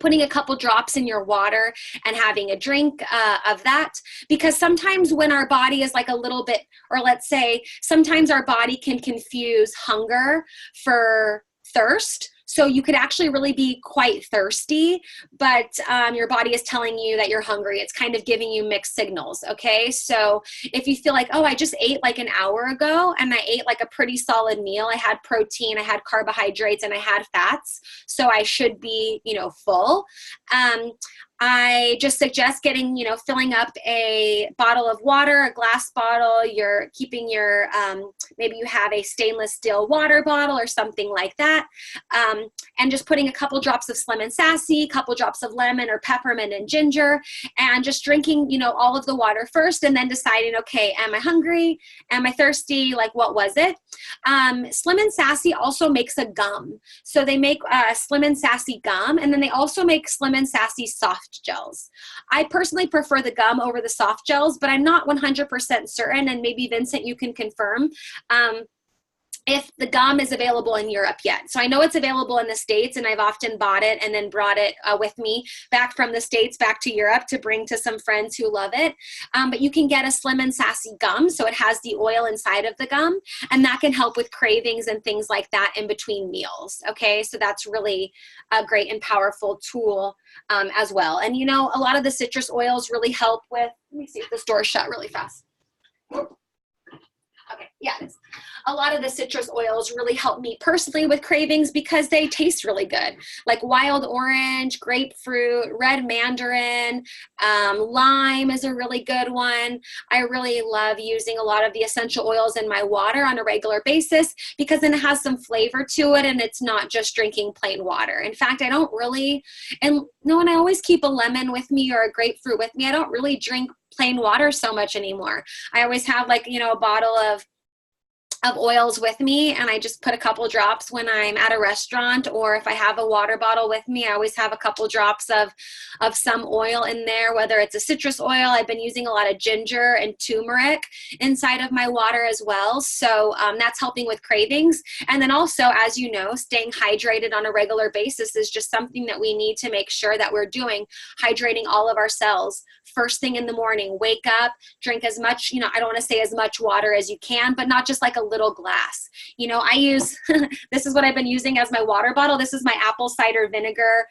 putting a couple drops in your water and having a drink of that. Because sometimes when our body is like a little bit, or let's say sometimes our body can confuse hunger for thirst. So you could actually really be quite thirsty, but your body is telling you that you're hungry. It's kind of giving you mixed signals, okay? So if you feel like, oh, I just ate like an hour ago and I ate like a pretty solid meal. I had protein, I had carbohydrates, and I had fats. So I should be, full. I just suggest getting, filling up a bottle of water, a glass bottle. You're keeping your, maybe you have a stainless steel water bottle or something like that. And just putting a couple drops of Slim and Sassy, a couple drops of lemon or peppermint and ginger, and just drinking, all of the water first, and then deciding, okay, am I hungry? Am I thirsty? Like, what was it? Slim and Sassy also makes a gum. So they make Slim and Sassy gum, and then they also make Slim and Sassy soft gels. I personally prefer the gum over the soft gels, but I'm not 100% certain, and maybe Vincent, you can confirm if the gum is available in Europe yet. So I know it's available in the States, and I've often bought it and then brought it with me back from the States back to Europe to bring to some friends who love it. But you can get a Slim and Sassy gum, so it has the oil inside of the gum, and that can help with cravings and things like that in between meals, okay? So that's really a great and powerful tool as well. And a lot of the citrus oils really help with, let me see if this door is shut really fast. Okay, yeah, it is. A lot of the citrus oils really help me personally with cravings because they taste really good. Like wild orange, grapefruit, red mandarin, lime is a really good one. I really love using a lot of the essential oils in my water on a regular basis because then it has some flavor to it and it's not just drinking plain water. In fact, I don't really, and I always keep a lemon with me or a grapefruit with me. I don't really drink plain water so much anymore. I always have like, a bottle of oils with me, and I just put a couple drops when I'm at a restaurant, or if I have a water bottle with me, I always have a couple drops of some oil in there, whether it's a citrus oil. I've been using a lot of ginger and turmeric inside of my water as well. So that's helping with cravings. And then also, as you know, staying hydrated on a regular basis is just something that we need to make sure that we're doing, hydrating all of our cells first thing in the morning. Wake up, drink as much, I don't want to say as much water as you can, but not just like a little glass. I use, this is what I've been using as my water bottle. This is my apple cider vinegar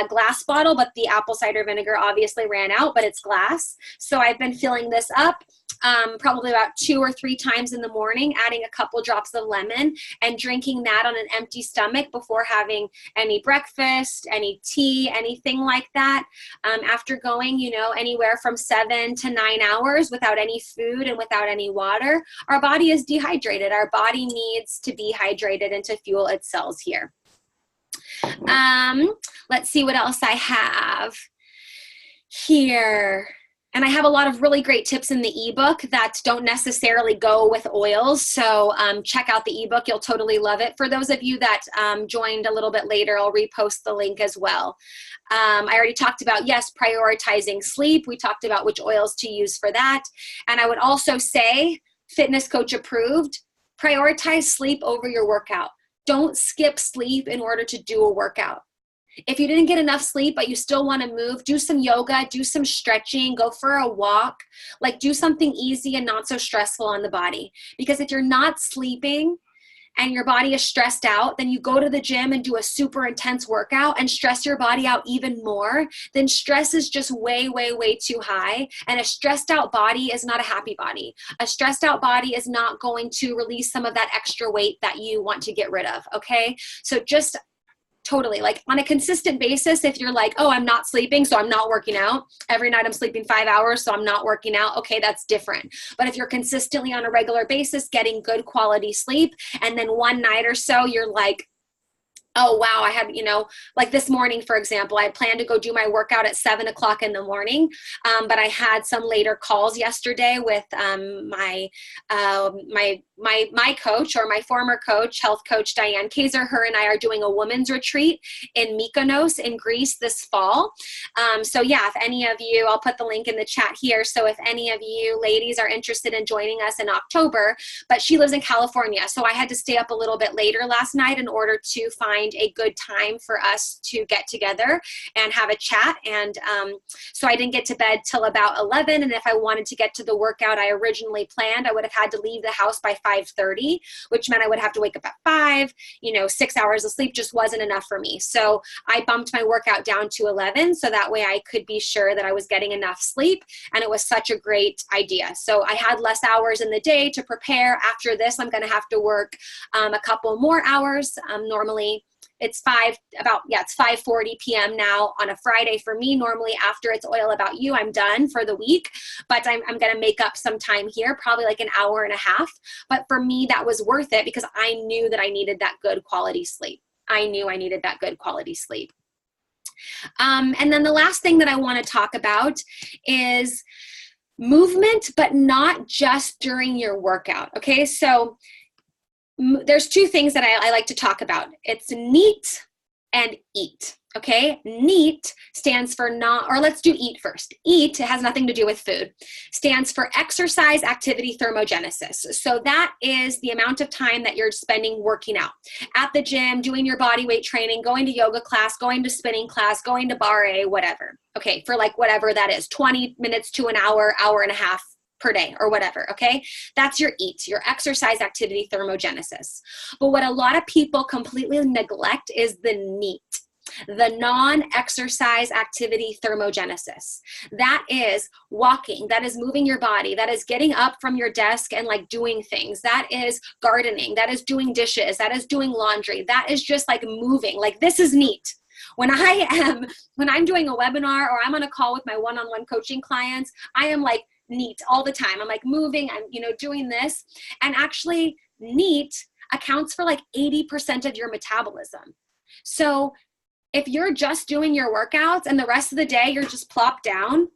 glass bottle, but the apple cider vinegar obviously ran out, but it's glass. So I've been filling this up probably about 2 or 3 times in the morning, adding a couple drops of lemon and drinking that on an empty stomach before having any breakfast, any tea, anything like that. After going, anywhere from 7 to 9 hours without any food and without any water, our body is dehydrated. Our body needs to be hydrated and to fuel its cells here. Let's see what else I have here. And I have a lot of really great tips in the ebook that don't necessarily go with oils. So check out the ebook. You'll totally love it. For those of you that joined a little bit later, I'll repost the link as well. I already talked about, yes, prioritizing sleep. We talked about which oils to use for that. And I would also say, fitness coach approved, prioritize sleep over your workout. Don't skip sleep in order to do a workout. If you didn't get enough sleep, but you still want to move, do some yoga, do some stretching, go for a walk, like do something easy and not so stressful on the body. Because if you're not sleeping and your body is stressed out, then you go to the gym and do a super intense workout and stress your body out even more, then stress is just way, way, way too high. And a stressed out body is not a happy body. A stressed out body is not going to release some of that extra weight that you want to get rid of, okay? So just totally, like on a consistent basis, if you're like, oh, I'm not sleeping, so I'm not working out. Every night I'm sleeping 5 hours, so I'm not working out. Okay, that's different. But if you're consistently on a regular basis getting good quality sleep, and then one night or so you're like, oh, wow, I had, like this morning, for example, I planned to go do my workout at 7 o'clock in the morning, but I had some later calls yesterday with my coach, or my former coach, health coach, Diane Kaiser. Her and I are doing a women's retreat in Mykonos in Greece this fall. So yeah, if any of you, I'll put the link in the chat here. So if any of you ladies are interested in joining us in October, but she lives in California. So I had to stay up a little bit later last night in order to find find a good time for us to get together and have a chat. And so I didn't get to bed till about 11. And if I wanted to get to the workout I originally planned, I would have had to leave the house by 5:30, which meant I would have to wake up at 5. 6 hours of sleep just wasn't enough for me. So I bumped my workout down to 11 so that way I could be sure that I was getting enough sleep. And it was such a great idea. So I had less hours in the day to prepare. After this, I'm going to have to work a couple more hours. Normally it's 5:40 p.m. now on a Friday for me. Normally after It's Oil About You, I'm done for the week, but I'm going to make up some time here, probably like an hour and a half. But for me, that was worth it because I knew that I needed that good quality sleep. And then the last thing that I want to talk about is movement, but not just during your workout. Okay, so there's two things that I like to talk about. It's NEAT and EAT. Okay, NEAT stands for let's do EAT first. EAT has nothing to do with food. Stands for exercise activity thermogenesis. So that is the amount of time that you're spending working out at the gym, doing your body weight training, going to yoga class, going to spinning class, going to barre, whatever. Okay, for like whatever that is, 20 minutes to an hour, hour and a half per day or whatever, okay? That's your EAT, your exercise activity thermogenesis. But what a lot of people completely neglect is the NEAT, the non-exercise activity thermogenesis. That is walking, that is moving your body, that is getting up from your desk and like doing things, that is gardening, that is doing dishes, that is doing laundry, that is just like moving. Like this is NEAT. When I'm doing a webinar or I'm on a call with my one-on-one coaching clients, I am like NEAT all the time. I'm like moving, I'm doing this. And actually NEAT accounts for like 80% of your metabolism. So if you're just doing your workouts and the rest of the day you're just plopped down,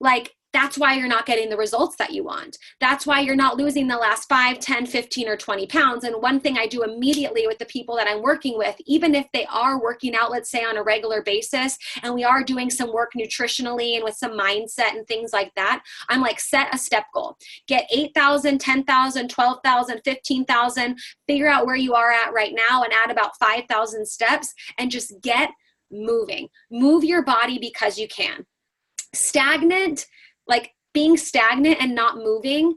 like that's why you're not getting the results that you want. That's why you're not losing the last 5, 10, 15, or 20 pounds. And one thing I do immediately with the people that I'm working with, even if they are working out, let's say on a regular basis, and we are doing some work nutritionally and with some mindset and things like that, I'm like, set a step goal. Get 8,000, 10,000, 12,000, 15,000, figure out where you are at right now and add about 5,000 steps and just get moving. Move your body because you can. Like being stagnant and not moving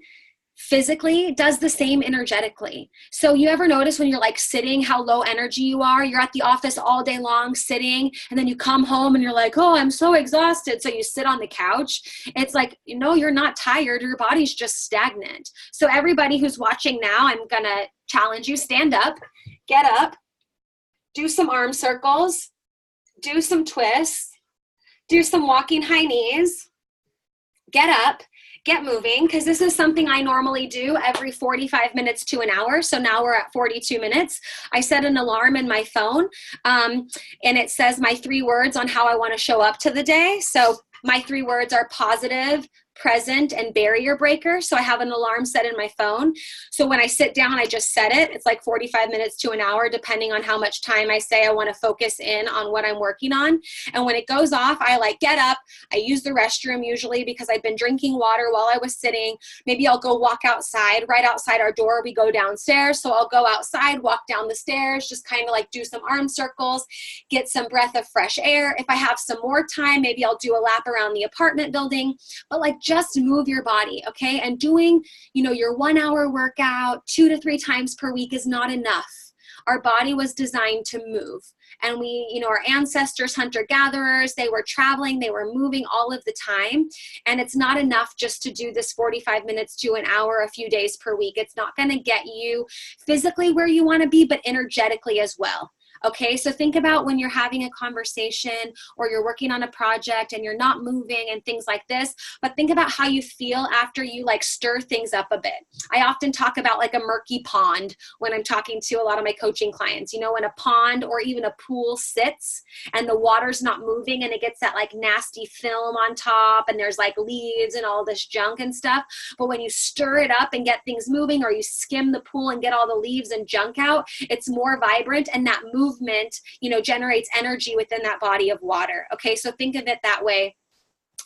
physically does the same energetically. So you ever notice when you're like sitting, how low energy you are? You're at the office all day long sitting, and then you come home and you're like, oh, I'm so exhausted. So you sit on the couch. It's like, you're not tired. Your body's just stagnant. So everybody who's watching now, I'm going to challenge you, stand up, get up, do some arm circles, do some twists, do some walking high knees. Get up, get moving, because this is something I normally do every 45 minutes to an hour. So now we're at 42 minutes. I set an alarm in my phone, and it says my 3 words on how I want to show up to the day. So my 3 words are positive, present, and barrier breaker. So I have an alarm set in my phone. So when I sit down, I just set it. It's like 45 minutes to an hour, depending on how much time I say I want to focus in on what I'm working on. And when it goes off, I like get up. I use the restroom usually because I've been drinking water while I was sitting. Maybe I'll go walk outside. Right outside our door, we go downstairs. So I'll go outside, walk down the stairs, just kind of like do some arm circles, get some breath of fresh air. If I have some more time, maybe I'll do a lap around the apartment building. But like just move your body, okay? And doing, your 1 hour workout 2 to 3 times per week is not enough. Our body was designed to move. And our ancestors, hunter-gatherers, they were traveling, they were moving all of the time. And it's not enough just to do this 45 minutes to an hour a few days per week. It's not going to get you physically where you want to be, but energetically as well. Okay, so think about when you're having a conversation or you're working on a project and you're not moving and things like this, but think about how you feel after you like stir things up a bit. I often talk about like a murky pond when I'm talking to a lot of my coaching clients. When a pond or even a pool sits and the water's not moving and it gets that like nasty film on top and there's like leaves and all this junk and stuff. But when you stir it up and get things moving, or you skim the pool and get all the leaves and junk out, it's more vibrant, and that movement, generates energy within that body of water. Okay, so think of it that way.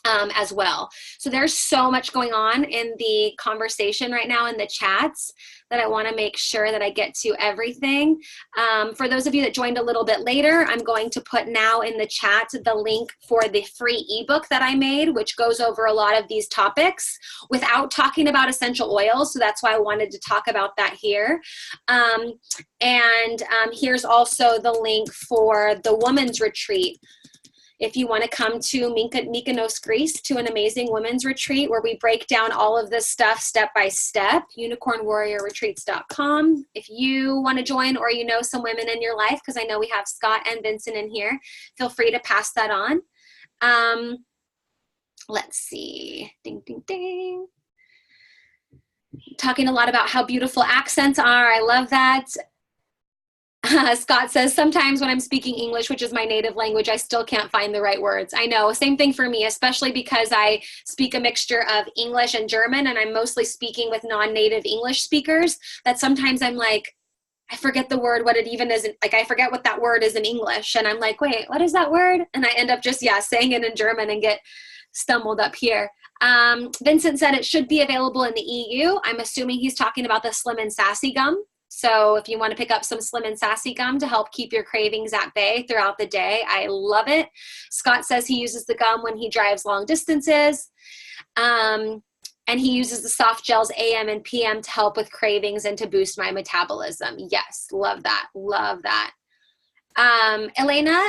as well. So there's so much going on in the conversation right now in the chats that I want to make sure that I get to everything. For those of you that joined a little bit later, I'm going to put now in the chat the link for the free ebook that I made, which goes over a lot of these topics without talking about essential oils. So that's why I wanted to talk about that here. Here's also the link for the women's retreat. If you want to come to Mykonos, Greece, to an amazing women's retreat where we break down all of this stuff step by step, unicornwarriorretreats.com. If you want to join, or you know some women in your life, because I know we have Scott and Vincent in here, feel free to pass that on. Let's see. Ding, ding, ding. Talking a lot about how beautiful accents are. I love that. Scott says, sometimes when I'm speaking English, which is my native language, I still can't find the right words. I know, same thing for me, especially because I speak a mixture of English and German, and I'm mostly speaking with non-native English speakers, that sometimes I'm like, I forget the word, what it even is. Like, I forget what that word is in English. And I'm like, wait, what is that word? And I end up just, saying it in German and get stumbled up here. Vincent said it should be available in the EU. I'm assuming he's talking about the Slim and Sassy gum. So if you want to pick up some Slim and Sassy gum to help keep your cravings at bay throughout the day, I love it. Scott says he uses the gum when he drives long distances. And he uses the soft gels AM and PM to help with cravings and to boost my metabolism. Yes, love that. Love that. Elena,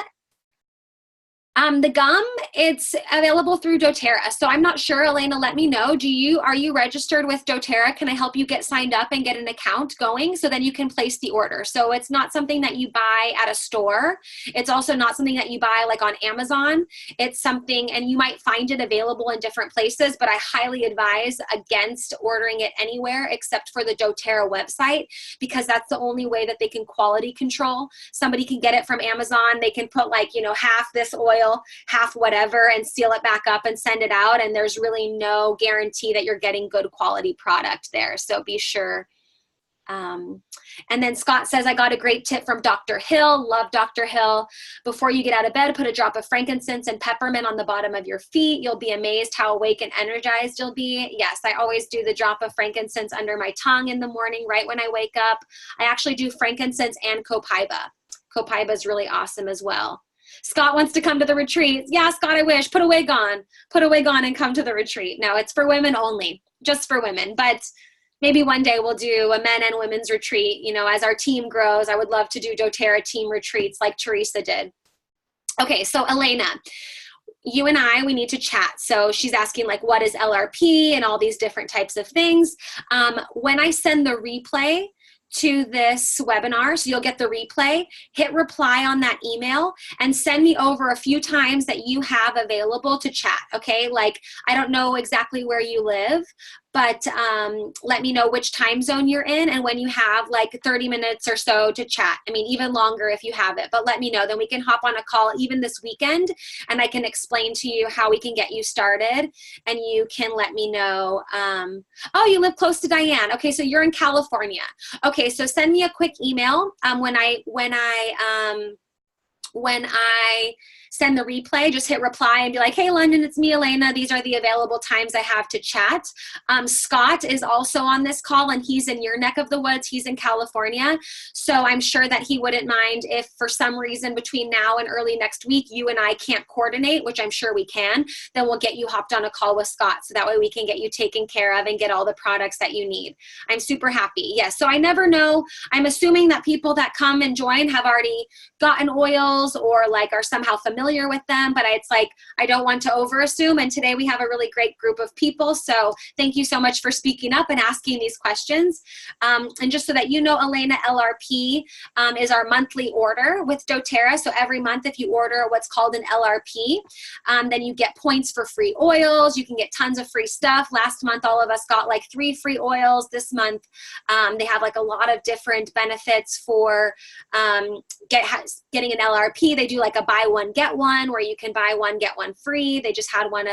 the gum, it's available through doTERRA. So I'm not sure, Elena, let me know. Are you registered with doTERRA? Can I help you get signed up and get an account going so then you can place the order? So it's not something that you buy at a store. It's also not something that you buy like on Amazon. It's something, and you might find it available in different places, but I highly advise against ordering it anywhere except for the doTERRA website, because that's the only way that they can quality control. Somebody can get it from Amazon. They can put like, half this oil, half whatever, and seal it back up and send it out. And there's really no guarantee that you're getting good quality product there. So be sure. And then Scott says, I got a great tip from Dr. Hill. Love Dr. Hill. Before you get out of bed, put a drop of frankincense and peppermint on the bottom of your feet. You'll be amazed how awake and energized you'll be. Yes, I always do the drop of frankincense under my tongue in the morning, right when I wake up. I actually do frankincense and copaiba. Copaiba is really awesome as well. Scott wants to come to the retreat. Yeah, Scott, I wish. Put a wig on. Put a wig on and come to the retreat. No, it's for women only. Just for women. But maybe one day we'll do a men and women's retreat. As our team grows, I would love to do doTERRA team retreats like Teresa did. Okay, so Elena, you and we need to chat. So she's asking like, what is LRP and all these different types of things. When I send the replay to this webinar, so you'll get the replay, hit reply on that email and send me over a few times that you have available to chat, okay? Like, I don't know exactly where you live, but let me know which time zone you're in and when you have like 30 minutes or so to chat. I mean, even longer if you have it, but let me know. Then we can hop on a call even this weekend and I can explain to you how we can get you started, and you can let me know. Oh, you live close to Diane. Okay, so you're in California. Okay, so send me a quick email when I send the replay, just hit reply and be like, hey, London, it's me, Elena. These are the available times I have to chat. Scott is also on this call, and he's in your neck of the woods. He's in California. So I'm sure that he wouldn't mind if for some reason between now and early next week, you and I can't coordinate, which I'm sure we can, then we'll get you hopped on a call with Scott. So that way we can get you taken care of and get all the products that you need. I'm super happy. Yes. So I never know. I'm assuming that people that come and join have already gotten oils or like are somehow familiar with them, but it's like, I don't want to overassume. And today we have a really great group of people. So thank you so much for speaking up and asking these questions. And just so that you know, Elena, LRP is our monthly order with doTERRA. So every month, if you order what's called an LRP, then you get points for free oils. You can get tons of free stuff. Last month, all of us got like 3 free oils. This month, they have like a lot of different benefits for getting an LRP. They do like a buy one, get one, where you can buy one, get one free. They just had one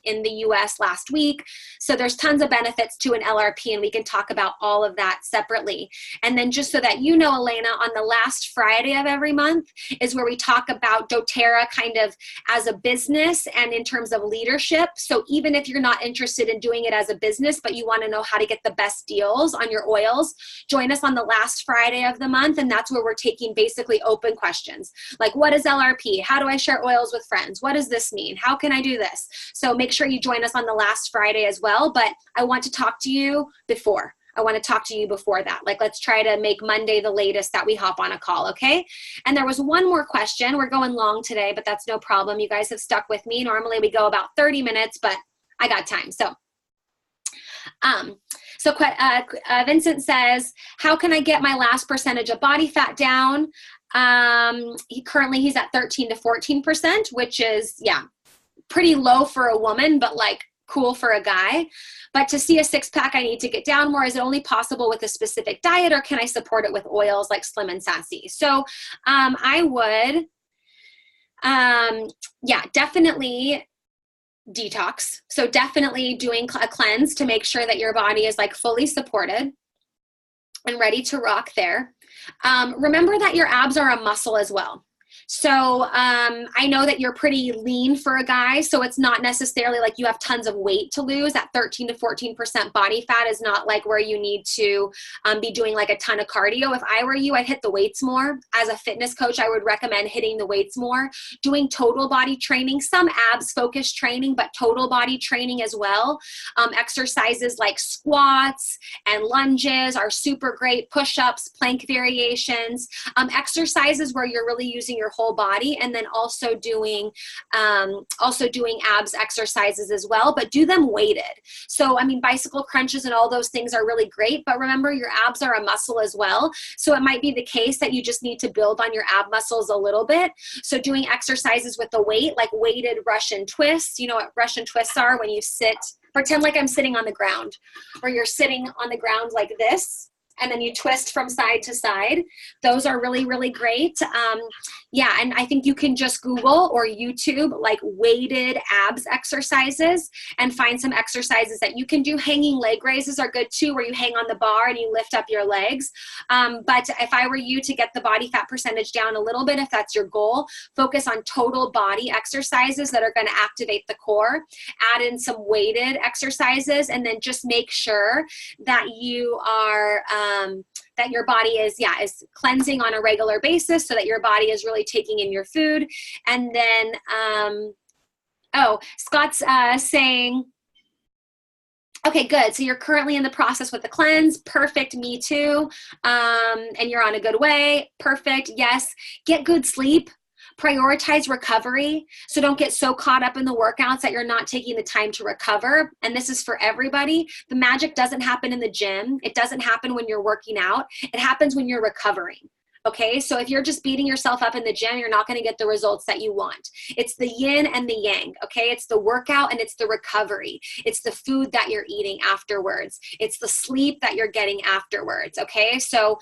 in the US last week. So there's tons of benefits to an LRP, and we can talk about all of that separately. And then just so that you know, Elena, on the last Friday of every month is where we talk about doTERRA kind of as a business and in terms of leadership. So even if you're not interested in doing it as a business, but you want to know how to get the best deals on your oils, join us on the last Friday of the month. And that's where we're taking basically open questions. Like, what is LRP? How do I share oils with friends? What does this mean? How can I do this? So make sure you join us on the last Friday as well. But I want to talk to you before. I want to talk to you before that. Like, let's try to make Monday the latest that we hop on a call, okay? And there was one more question. We're going long today, but that's no problem. You guys have stuck with me. Normally we go about 30 minutes, but I got time. So Vincent says, how can I get my last percentage of body fat down? Currently he's at 13 to 14%, which is, yeah, pretty low for a woman, but like cool for a guy. But to see a six-pack, I need to get down more. Is it only possible with a specific diet, or can I support it with oils like Slim and Sassy? So I would, yeah, definitely detox. So definitely doing a cleanse to make sure that your body is like fully supported and ready to rock there. Remember that your abs are a muscle as well. So I know that you're pretty lean for a guy, so it's not necessarily like you have tons of weight to lose. That 13 to 14% body fat is not like where you need to be doing like a ton of cardio. If I were you, I'd hit the weights more. As a fitness coach, I would recommend hitting the weights more, doing total body training, some abs focused training, but total body training as well. Exercises like squats and lunges are super great, push-ups, plank variations, exercises where you're really using your whole body, and then also doing abs exercises as well, but do them weighted. So I mean, bicycle crunches and all those things are really great, but remember your abs are a muscle as well. So it might be the case that you just need to build on your ab muscles a little bit. So doing exercises with the weight, like weighted Russian twists. You know what Russian twists are? When you sit, pretend like I'm sitting on the ground, or you're sitting on the ground like this, and then you twist from side to side. Those are really, really great. Yeah, and I think you can just Google or YouTube like weighted abs exercises and find some exercises that you can do. Hanging leg raises are good too, where you hang on the bar and you lift up your legs. But if I were you, to get the body fat percentage down a little bit, if that's your goal, focus on total body exercises that are going to activate the core. Add in some weighted exercises, and then just make sure that you are that your body is cleansing on a regular basis, so that your body is really taking in your food. And then, Scott's saying, okay, good. So you're currently in the process with the cleanse. Perfect. Me too. And you're on a good way. Perfect. Yes. Get good sleep. Prioritize recovery. So don't get so caught up in the workouts that you're not taking the time to recover. And this is for everybody. The magic doesn't happen in the gym. It doesn't happen when you're working out. It happens when you're recovering. Okay, so if you're just beating yourself up in the gym, you're not going to get the results that you want. It's the yin and the yang, okay? It's the workout and it's the recovery. It's the food that you're eating afterwards. It's the sleep that you're getting afterwards, okay? So,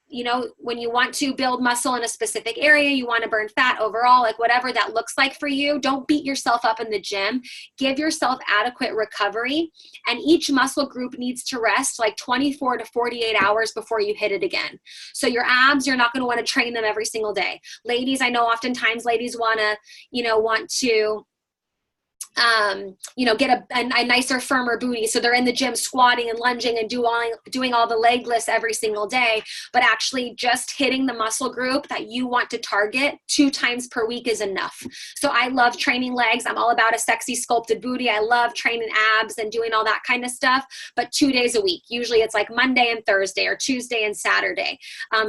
you know, when you want to build muscle in a specific area, you want to burn fat overall, like whatever that looks like for you, don't beat yourself up in the gym. Give yourself adequate recovery, and each muscle group needs to rest like 24 to 48 hours before you hit it again. So your abs, you're not going to want to train them every single day. Ladies, I know oftentimes ladies want to get a nicer, firmer booty. So they're in the gym squatting and lunging and doing all the leg lifts every single day. But actually just hitting the muscle group that you want to target 2 times per week is enough. So I love training legs. I'm all about a sexy sculpted booty. I love training abs and doing all that kind of stuff, but 2 days a week. Usually it's like Monday and Thursday or Tuesday and Saturday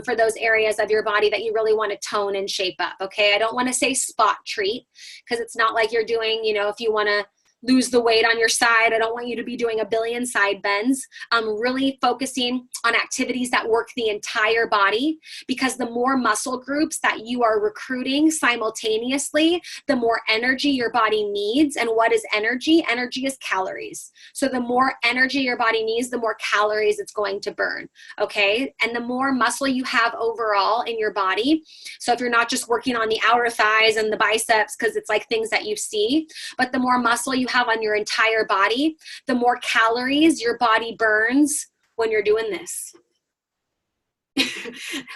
for those areas of your body that you really want to tone and shape up. Okay. I don't want to say spot treat, because it's not like you're doing, if you want to lose the weight on your side, I don't want you to be doing a billion side bends. Really focusing on activities that work the entire body, because the more muscle groups that you are recruiting simultaneously, the more energy your body needs. And what is energy? Energy is calories. So the more energy your body needs, the more calories it's going to burn. Okay. And the more muscle you have overall in your body. So if you're not just working on the outer thighs and the biceps, because it's like things that you see, but the more muscle you you have on your entire body, the more calories your body burns when you're doing this.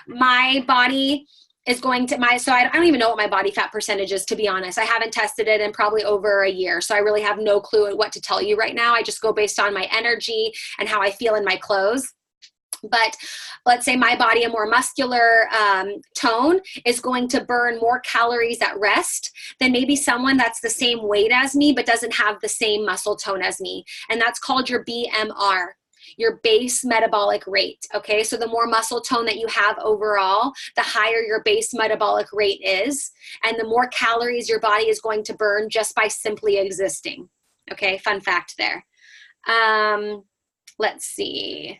My body is going to so I don't even know what my body fat percentage is, to be honest. I haven't tested it in probably over a year. So I really have no clue what to tell you right now. I just go based on my energy and how I feel in my clothes. But let's say my body, a more muscular tone, is going to burn more calories at rest than maybe someone that's the same weight as me, but doesn't have the same muscle tone as me. And that's called your BMR, your base metabolic rate. Okay, so the more muscle tone that you have overall, the higher your base metabolic rate is, and the more calories your body is going to burn just by simply existing. Okay, fun fact there. Let's see.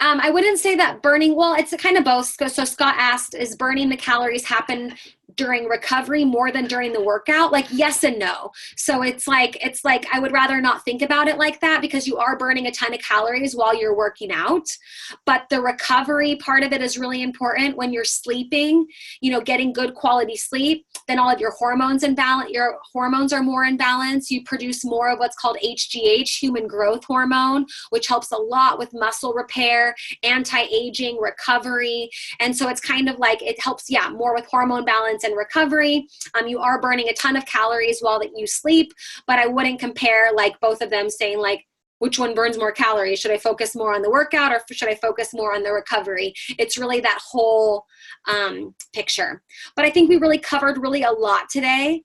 I wouldn't say that burning, well, it's kind of both. So Scott asked, is burning the calories happen during recovery more than during the workout? Like, yes and no. So it's like I would rather not think about it like that, because you are burning a ton of calories while you're working out. But the recovery part of it is really important. When you're sleeping, you know, getting good quality sleep, then all of your hormones in balance, your hormones are more in balance. You produce more of what's called HGH, human growth hormone, which helps a lot with muscle repair, anti-aging, recovery. And so it's kind of like, it helps, yeah, more with hormone balance and recovery. You are burning a ton of calories while that you sleep, but I wouldn't compare like both of them, saying like, which one burns more calories? Should I focus more on the workout, or should I focus more on the recovery? It's really that whole picture. But I think we really covered really a lot today.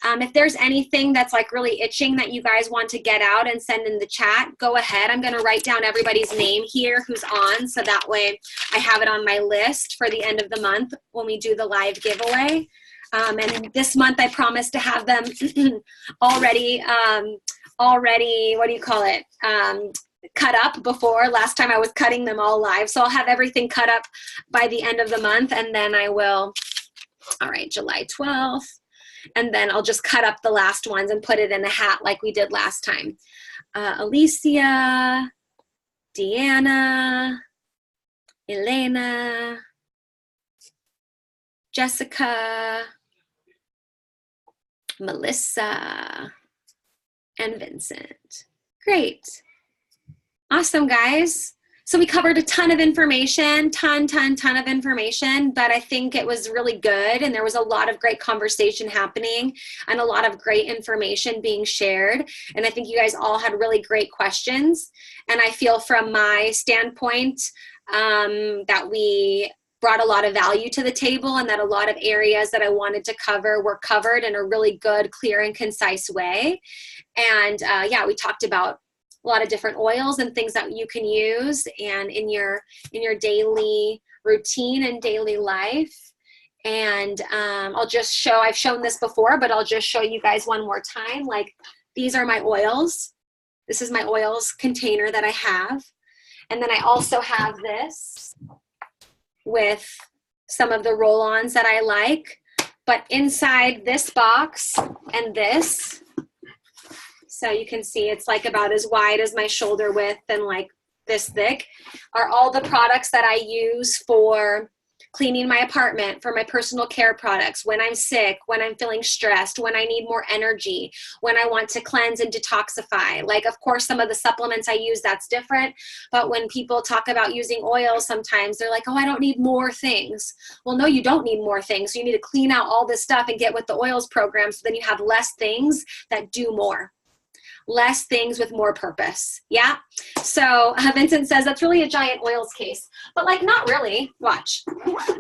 If there's anything that's like really itching that you guys want to get out and send in the chat, go ahead. I'm going to write down everybody's name here who's on, so that way I have it on my list for the end of the month when we do the live giveaway. And this month I promise to have them already, what do you call it? Cut up before. Last time I was cutting them all live. So I'll have everything cut up by the end of the month, and then I will, all right, July 12th. And then I'll just cut up the last ones and put it in a hat like we did last time. Alicia, Deanna, Elena, Jessica, Melissa, and Vincent. Great. Awesome, guys. So we covered a ton of information, ton of information, but I think it was really good, and there was a lot of great conversation happening and a lot of great information being shared. And I think you guys all had really great questions. And I feel from my standpoint that we brought a lot of value to the table, and that a lot of areas that I wanted to cover were covered in a really good, clear, and concise way. And yeah, we talked about a lot of different oils and things that you can use and in your daily routine and daily life. And I'll just show, I've shown this before, but I'll just show you guys one more time. Like, these are my oils. This is my oils container that I have. And then I also have this with some of the roll-ons that I like. But inside this box and this, so you can see it's like about as wide as my shoulder width and like this thick, are all the products that I use for cleaning my apartment, for my personal care products, when I'm sick, when I'm feeling stressed, when I need more energy, when I want to cleanse and detoxify. Like, of course, some of the supplements I use, that's different. But when people talk about using oils, sometimes they're like, oh, I don't need more things. Well, no, you don't need more things. You need to clean out all this stuff and get with the oils program, so then you have less things that do more. Less things with more purpose. Yeah. So Vincent says that's really a giant oils case, but like, not really. Watch.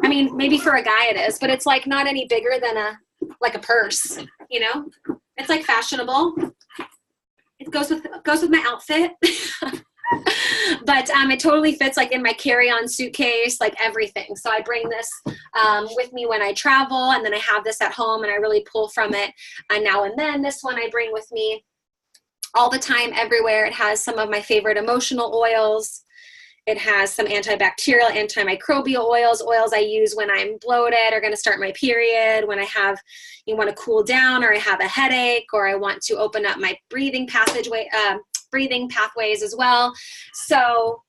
I mean, maybe for a guy it is, but it's like not any bigger than a purse, you know, it's like fashionable. It goes with my outfit. But it totally fits like in my carry-on suitcase, like everything. So I bring this with me when I travel, and then I have this at home and I really pull from it now and then. This one I bring with me all the time, everywhere. It has some of my favorite emotional oils. It has some antibacterial, antimicrobial oils I use when I'm bloated or going to start my period, when you want to cool down, or I have a headache, or I want to open up my breathing pathways as well. So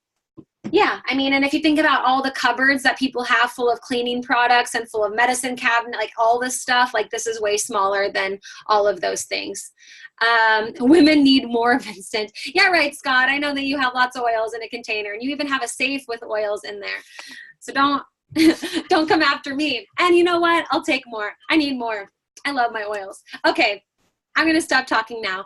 Yeah, I mean, and if you think about all the cupboards that people have full of cleaning products and full of medicine cabinet, like all this stuff, like this is way smaller than all of those things. Women need more of instant. Yeah, right, Scott. I know that you have lots of oils in a container, and you even have a safe with oils in there. So don't don't come after me. And you know what? I'll take more. I need more. I love my oils. Okay. I'm going to stop talking now.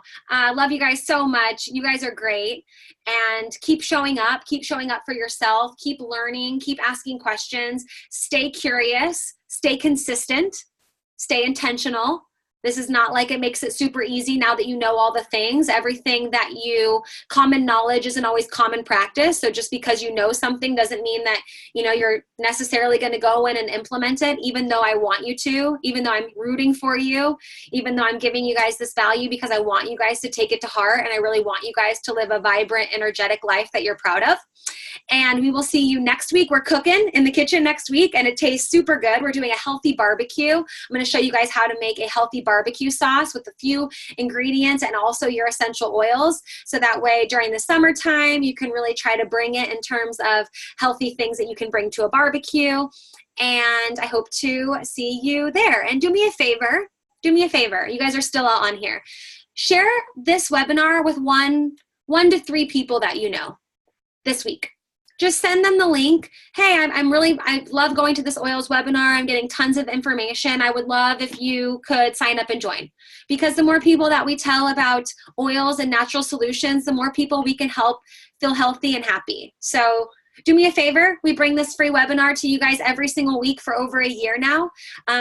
Love you guys so much. You guys are great. And keep showing up. Keep showing up for yourself. Keep learning. Keep asking questions. Stay curious. Stay consistent. Stay intentional. This is not like it makes it super easy now that you know all the things. Everything that common knowledge isn't always common practice. So just because you know something doesn't mean that, you're necessarily going to go in and implement it, even though I want you to, even though I'm rooting for you, even though I'm giving you guys this value because I want you guys to take it to heart. And I really want you guys to live a vibrant, energetic life that you're proud of. And we will see you next week. We're cooking in the kitchen next week, and it tastes super good. We're doing a healthy barbecue. I'm going to show you guys how to make a healthy barbecue sauce with a few ingredients and also your essential oils. So that way during the summertime, you can really try to bring it in terms of healthy things that you can bring to a barbecue. And I hope to see you there. And do me a favor. You guys are still all on here. Share this webinar with one to three people that you know this week. Just send them the link. Hey, I love going to this oils webinar. I'm getting tons of information. I would love if you could sign up and join. Because the more people that we tell about oils and natural solutions, the more people we can help feel healthy and happy. So do me a favor. We bring this free webinar to you guys every single week for over a year now.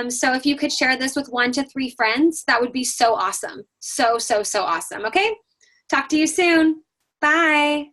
So if you could share this with 1 to 3 friends, that would be so awesome. So awesome. Okay? Talk to you soon. Bye.